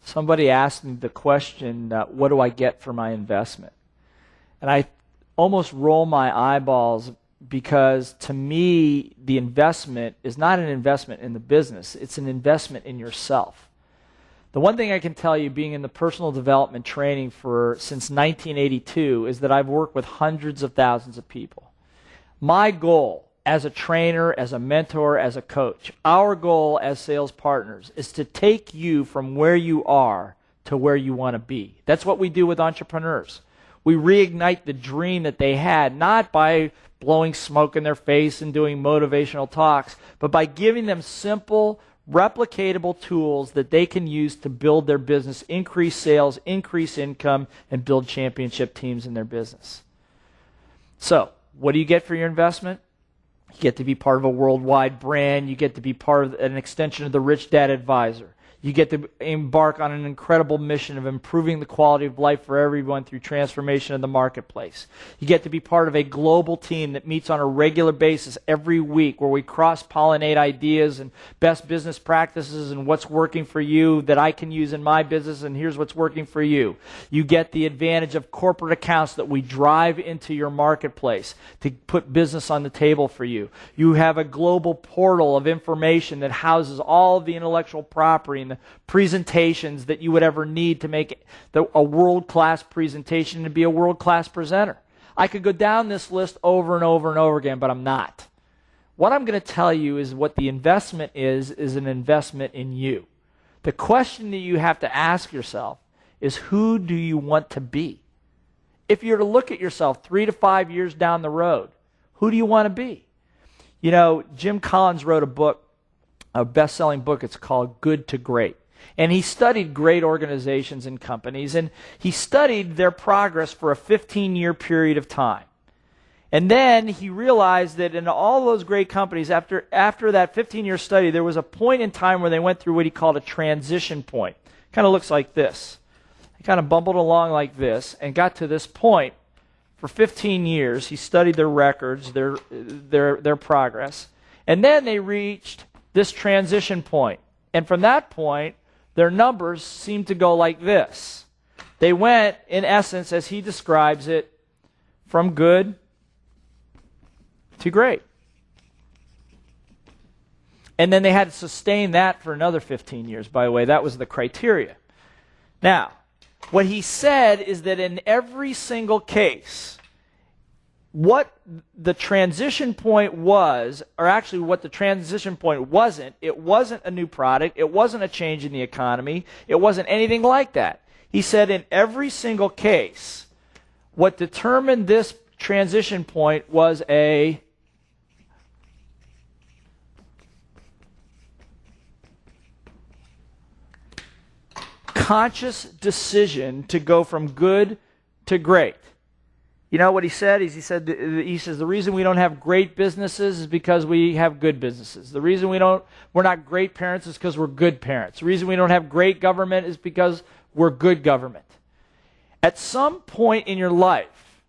somebody asked me the question, what do I get for my investment? And I almost roll my eyeballs because to me, the investment is not an investment in the business. It's an investment in yourself. The one thing I can tell you, being in the personal development training since 1982, is that I've worked with hundreds of thousands of people. My goal as a trainer, as a mentor, as a coach, our goal as sales partners is to take you from where you are to where you want to be. That's what we do with entrepreneurs. We reignite the dream that they had, not by blowing smoke in their face and doing motivational talks, but by giving them simple, replicatable tools that they can use to build their business, increase sales, increase income, and build championship teams in their business. So, what do you get for your investment? You get to be part of a worldwide brand. You get to be part of an extension of the Rich Dad Advisor. You get to embark on an incredible mission of improving the quality of life for everyone through transformation in the marketplace. You get to be part of a global team that meets on a regular basis every week, where we cross-pollinate ideas and best business practices and what's working for you that I can use in my business, and here's what's working for you. You get the advantage of corporate accounts that we drive into your marketplace to put business on the table for you. You have a global portal of information that houses all of the intellectual property and the presentations that you would ever need to make a world-class presentation and be a world-class presenter. I could go down this list over and over and over again, but I'm not. What I'm going to tell you is what the investment is an investment in you. The question that you have to ask yourself is, who do you want to be? If you're to look at yourself 3 to 5 years down the road, who do you want to be? You know, Jim Collins wrote a best-selling book. It's called Good to Great. And he studied great organizations and companies, and he studied their progress for a 15-year period of time. And then he realized that in all those great companies, after that 15-year study, there was a point in time where they went through what he called a transition point. Kind of looks like this. They kind of bumbled along like this and got to this point. For 15 years, he studied their records, their progress. And then they reached this transition point. And from that point, their numbers seemed to go like this. They went, in essence, as he describes it, from good to great. And then they had to sustain that for another 15 years, by the way. That was the criteria. Now, what he said is that in every single case, what the transition point was, or actually what the transition point wasn't, it wasn't a new product, it wasn't a change in the economy, it wasn't anything like that. He said in every single case, what determined this transition point was a conscious decision to go from good to great. You know what he said? He says the reason we don't have great businesses is because we have good businesses. The reason we're not great parents is because we're good parents. The reason we don't have great government is because we're good government. At some point in your life,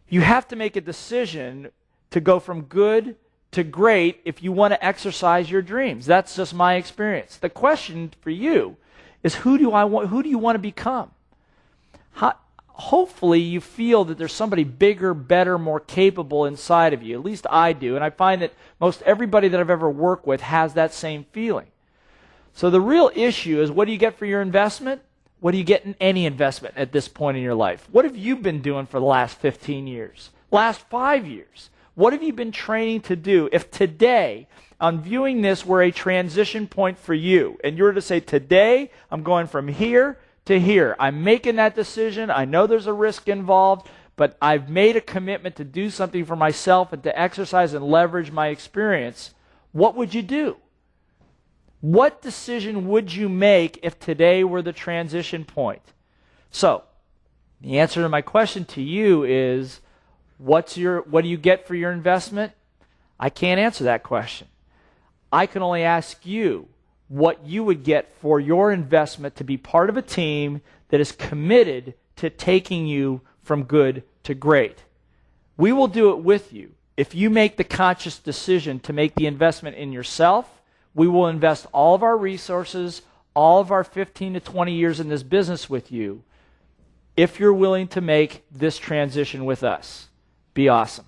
you have to make a decision to go from good to great if you want to exercise your dreams. That's just my experience. The question for you is, who do you want to become? Hopefully you feel that there's somebody bigger, better, more capable inside of you. At least I do. And I find that most everybody that I've ever worked with has that same feeling. So the real issue is, what do you get for your investment? What do you get in any investment at this point in your life? What have you been doing for the last 15 years? Last 5 years? What have you been training to do? If today, I'm viewing this were a transition point for you, and you were to say, today, I'm going from here to here. I'm making that decision. I know there's a risk involved, but I've made a commitment to do something for myself and to exercise and leverage my experience. What would you do? What decision would you make if today were the transition point? So, the answer to my question to you is, what do you get for your investment? I can't answer that question. I can only ask you what you would get for your investment to be part of a team that is committed to taking you from good to great. We will do it with you. If you make the conscious decision to make the investment in yourself, we will invest all of our resources, all of our 15 to 20 years in this business with you if you're willing to make this transition with us. Be awesome.